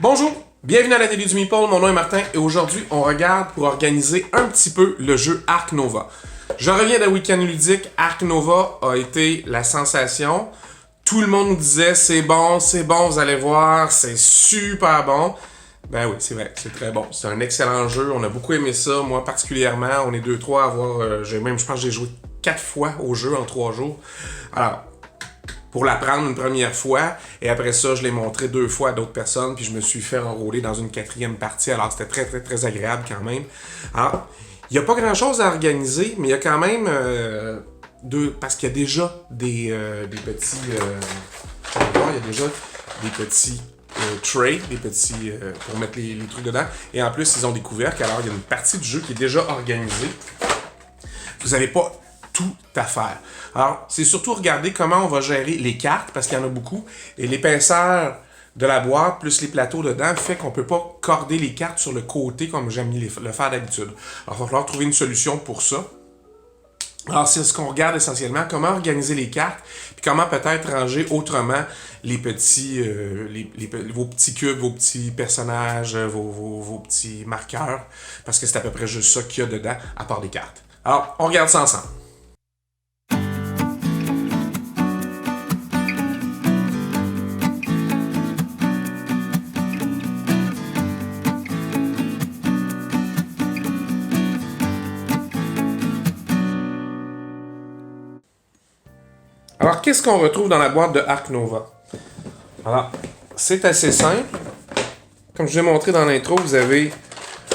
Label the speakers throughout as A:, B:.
A: Bonjour, bienvenue à l'atelier du Meeple, mon nom est Martin et aujourd'hui on regarde pour organiser un petit peu le jeu Ark Nova. Je reviens d'un week-end ludique, Ark Nova a été la sensation. Tout le monde nous disait c'est bon, vous allez voir, c'est super bon. Ben oui, c'est vrai, c'est très bon. C'est un excellent jeu, on a beaucoup aimé ça, moi particulièrement. On est 2-3 à avoir, je pense que j'ai joué 4 fois au jeu en 3 jours. Alors, pour l'apprendre une première fois, et après ça, je l'ai montré 2 fois à d'autres personnes, puis je me suis fait enrôler dans une 4e partie, alors c'était très agréable quand même. Alors, il n'y a pas grand-chose à organiser, mais il y a quand même parce qu'il y a déjà des petits... il y a déjà des petits trays, des petits... pour mettre les trucs dedans, et en plus, ils ont des couvercles, alors il y a une partie du jeu qui est déjà organisée. Vous n'avez pas tout à faire. Alors, c'est surtout regarder comment on va gérer les cartes, parce qu'il y en a beaucoup, et l'épaisseur de la boîte, plus les plateaux dedans, fait qu'on ne peut pas corder les cartes sur le côté comme j'aime le faire d'habitude. Alors, il va falloir trouver une solution pour ça. Alors, c'est ce qu'on regarde essentiellement, comment organiser les cartes, puis comment peut-être ranger autrement les petits, vos petits cubes, vos petits personnages, vos petits marqueurs, parce que c'est à peu près juste ça qu'il y a dedans, à part des cartes. Alors, on regarde ça ensemble. Alors, qu'est-ce qu'on retrouve dans la boîte de Ark Nova? Alors, c'est assez simple. Comme je vous ai montré dans l'intro, vous avez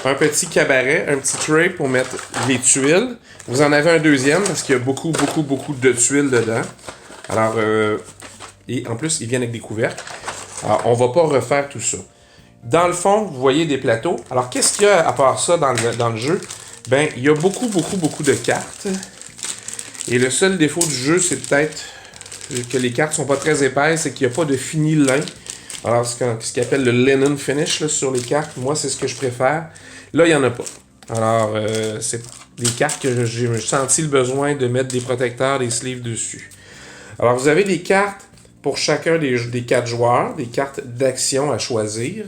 A: un petit cabaret, un petit tray pour mettre les tuiles. Vous en avez un deuxième parce qu'il y a beaucoup de tuiles dedans. Alors, et en plus, ils viennent avec des couvercles. Alors, on va pas refaire tout ça. Dans le fond, vous voyez des plateaux. Alors, qu'est-ce qu'il y a à part ça dans le jeu? Ben, il y a beaucoup de cartes. Et le seul défaut du jeu, c'est peut-être que les cartes sont pas très épaisses et qu'il n'y a pas de fini lin. Alors, ce qu'ils appelle le linen finish là, sur les cartes, moi, c'est ce que je préfère. Là, il n'y en a pas. Alors, c'est des cartes que j'ai senti le besoin de mettre des protecteurs, des sleeves dessus. Alors, vous avez des cartes pour chacun des 4 joueurs, des cartes d'action à choisir,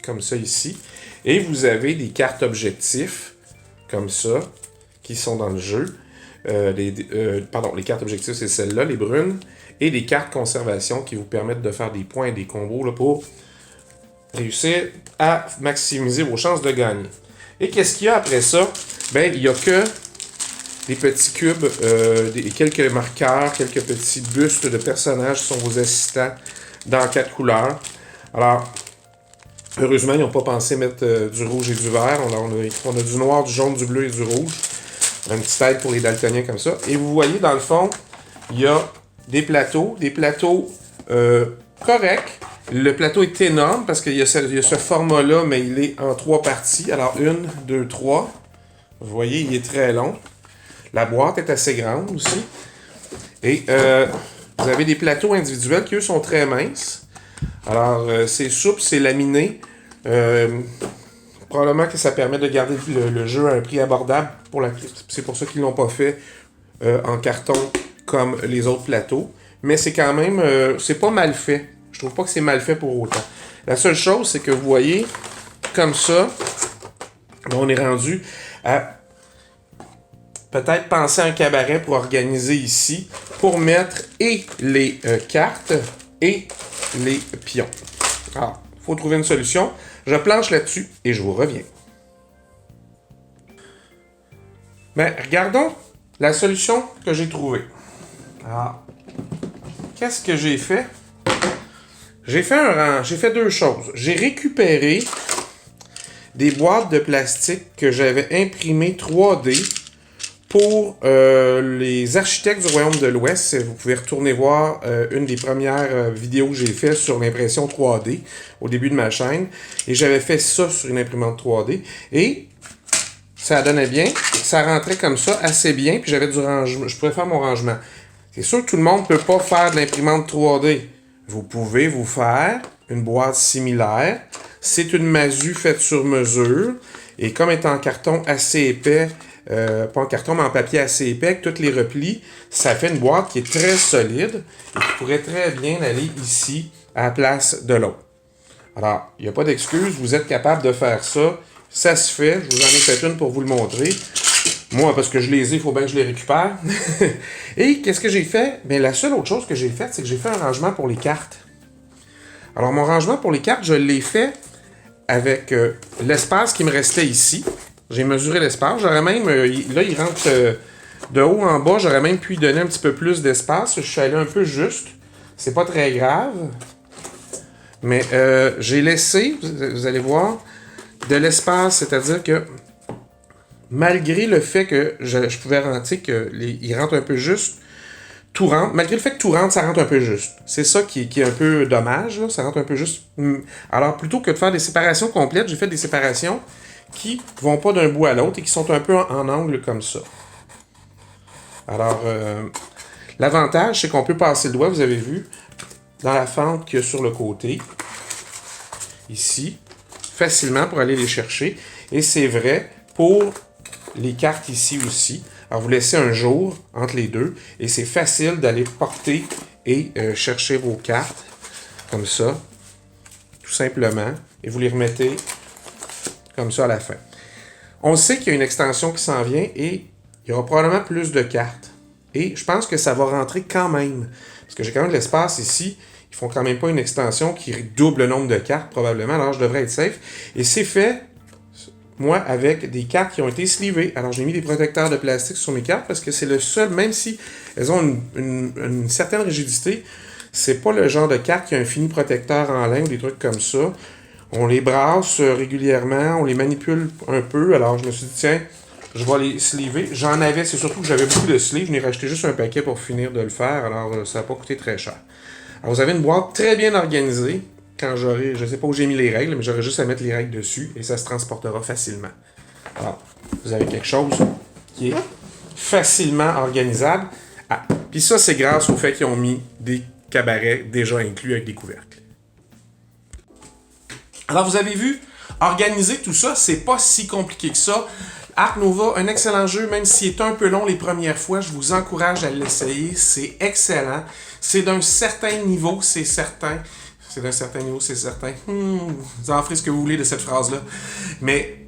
A: comme ça ici. Et vous avez des cartes objectifs, comme ça, qui sont dans le jeu. Les cartes objectifs, c'est celles-là, les brunes, et des cartes conservation qui vous permettent de faire des points et des combos là, pour réussir à maximiser vos chances de gagner. Et qu'est-ce qu'il y a après ça? Ben, il n'y a que des petits cubes, quelques marqueurs, quelques petits bustes de personnages qui sont vos assistants dans 4 couleurs. Alors, heureusement, ils n'ont pas pensé mettre du rouge et du vert. On a du noir, du jaune, du bleu et du rouge. Un petit aide pour les daltoniens comme ça. Et vous voyez, dans le fond, il y a des plateaux corrects. Le plateau est énorme parce qu'il y a ce format-là, mais il est en 3 parties. Alors, 1, 2, 3. Vous voyez, il est très long. La boîte est assez grande aussi. Et vous avez des plateaux individuels qui, eux, sont très minces. Alors, c'est souple, c'est laminé. Probablement que ça permet de garder le jeu à un prix abordable. C'est pour ça qu'ils ne l'ont pas fait en carton comme les autres plateaux. Mais c'est quand même... c'est pas mal fait. Je trouve pas que c'est mal fait pour autant. La seule chose, c'est que vous voyez, comme ça, on est rendu à peut-être penser à un cabaret pour organiser ici, pour mettre et les cartes et les pions. Alors, il faut trouver une solution. Je planche là-dessus et je vous reviens. Mais regardons la solution que j'ai trouvée. Alors, qu'est-ce que j'ai fait? J'ai fait 2 choses. J'ai récupéré des boîtes de plastique que j'avais imprimées 3D pour les architectes du Royaume de l'Ouest. Vous pouvez retourner voir une des premières vidéos que j'ai fait sur l'impression 3D au début de ma chaîne. Et j'avais fait ça sur une imprimante 3D. Et ça donnait bien. Ça rentrait comme ça assez bien. Puis j'avais du rangement. Je pouvais faire mon rangement. C'est sûr que tout le monde ne peut pas faire de l'imprimante 3D. Vous pouvez vous faire une boîte similaire. C'est une masu faite sur mesure. Et comme elle est en carton assez épais, pas en carton, mais en papier assez épais, avec tous les replis, ça fait une boîte qui est très solide et qui pourrait très bien aller ici à la place de l'autre. Alors, il n'y a pas d'excuse, vous êtes capable de faire ça. Ça se fait, je vous en ai fait une pour vous le montrer. Moi, parce que je les ai, il faut bien que je les récupère. Et qu'est-ce que j'ai fait? Bien, la seule autre chose que j'ai faite, c'est que j'ai fait un rangement pour les cartes. Alors, mon rangement pour les cartes, je l'ai fait avec l'espace qui me restait ici. J'ai mesuré l'espace. J'aurais même, là, il rentre de haut en bas. J'aurais même pu lui donner un petit peu plus d'espace. Je suis allé un peu juste. C'est pas très grave. Mais j'ai laissé, vous allez voir, de l'espace. C'est-à-dire que malgré le fait que je pouvais rentrer, qu'il rentre un peu juste, tout rentre. Malgré le fait que tout rentre, ça rentre un peu juste. C'est ça qui est un peu dommage, là. Ça rentre un peu juste. Alors, plutôt que de faire des séparations complètes, j'ai fait des séparations qui vont pas d'un bout à l'autre et qui sont un peu en angle comme ça. Alors, l'avantage, c'est qu'on peut passer le doigt, vous avez vu, dans la fente qu'il y a sur le côté, ici, facilement pour aller les chercher. Et c'est vrai pour les cartes ici aussi. Alors, vous laissez un jour entre les deux et c'est facile d'aller porter et chercher vos cartes comme ça, tout simplement, et vous les remettez comme ça à la fin. On sait qu'il y a une extension qui s'en vient et il y aura probablement plus de cartes. Et je pense que ça va rentrer quand même, parce que j'ai quand même de l'espace ici. Ils font quand même pas une extension qui double le nombre de cartes, probablement, alors je devrais être safe. Et c'est fait, moi, avec des cartes qui ont été slivées. Alors, j'ai mis des protecteurs de plastique sur mes cartes parce que c'est le seul, même si elles ont une certaine rigidité, c'est pas le genre de carte qui a un fini protecteur en lin ou des trucs comme ça. On les brasse régulièrement, on les manipule un peu. Alors, je me suis dit, tiens, je vais les sleever. J'en avais, c'est surtout que j'avais beaucoup de sleeves. Je n'ai racheté juste un paquet pour finir de le faire. Alors, ça n'a pas coûté très cher. Alors, vous avez une boîte très bien organisée. Quand j'aurai, je ne sais pas où j'ai mis les règles, mais j'aurai juste à mettre les règles dessus et ça se transportera facilement. Alors, vous avez quelque chose qui est facilement organisable. Ah, puis ça, c'est grâce au fait qu'ils ont mis des cabarets déjà inclus avec des couvercles. Alors, vous avez vu, organiser tout ça, c'est pas si compliqué que ça. Ark Nova, un excellent jeu, même s'il est un peu long les premières fois, je vous encourage à l'essayer. C'est excellent. C'est d'un certain niveau, c'est certain. C'est d'un certain niveau, c'est certain. Vous en ferez ce que vous voulez de cette phrase-là. Mais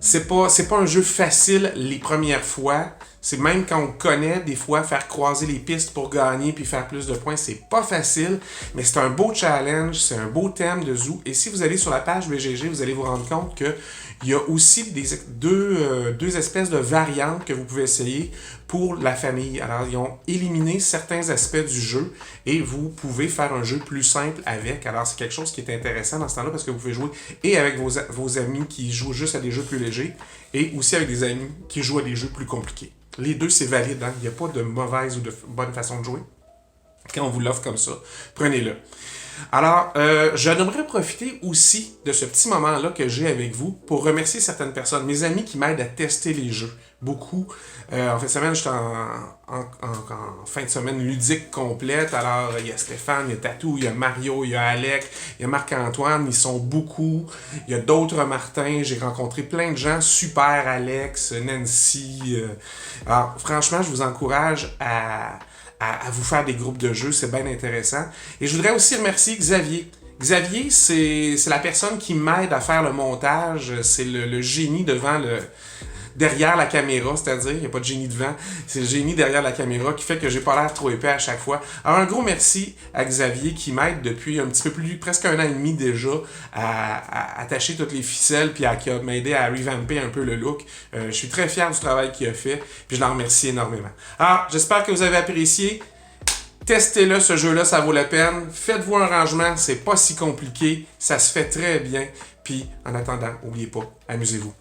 A: c'est pas un jeu facile les premières fois. C'est même quand on connaît, des fois, faire croiser les pistes pour gagner puis faire plus de points, c'est pas facile. Mais c'est un beau challenge, c'est un beau thème de zoo. Et si vous allez sur la page BGG, vous allez vous rendre compte que il y a aussi deux espèces de variantes que vous pouvez essayer pour la famille. Alors, ils ont éliminé certains aspects du jeu et vous pouvez faire un jeu plus simple avec. Alors, c'est quelque chose qui est intéressant dans ce temps-là parce que vous pouvez jouer et avec vos amis qui jouent juste à des jeux plus légers et aussi avec des amis qui jouent à des jeux plus compliqués. Les deux, c'est valide. Hein? Il n'y a pas de mauvaise ou de bonne façon de jouer. Quand on vous l'offre comme ça, prenez-le. Alors, j'aimerais profiter aussi de ce petit moment-là que j'ai avec vous pour remercier certaines personnes, mes amis qui m'aident à tester les jeux. Beaucoup. En fin de semaine, j'étais en fin de semaine ludique complète. Alors, il y a Stéphane, il y a Tatou, il y a Mario, il y a Alec, il y a Marc-Antoine. Ils sont beaucoup. Il y a d'autres Martin. J'ai rencontré plein de gens. Super Alex, Nancy. Alors, franchement, je vous encourage à vous faire des groupes de jeux, c'est bien intéressant. Et je voudrais aussi remercier Xavier. Xavier, c'est la personne qui m'aide à faire le montage, c'est le génie derrière la caméra, c'est-à-dire, il n'y a pas de génie devant, c'est le génie derrière la caméra qui fait que j'ai pas l'air trop épais à chaque fois. Alors un gros merci à Xavier qui m'aide depuis un petit peu plus, presque 1 an et demi déjà, à attacher toutes les ficelles puis qui a m'aidé à revamper un peu le look. Je suis très fier du travail qu'il a fait, puis je l'en remercie énormément. Alors, j'espère que vous avez apprécié. Testez-le, ce jeu-là, ça vaut la peine. Faites-vous un rangement, c'est pas si compliqué, ça se fait très bien. Puis, en attendant, n'oubliez pas, amusez-vous.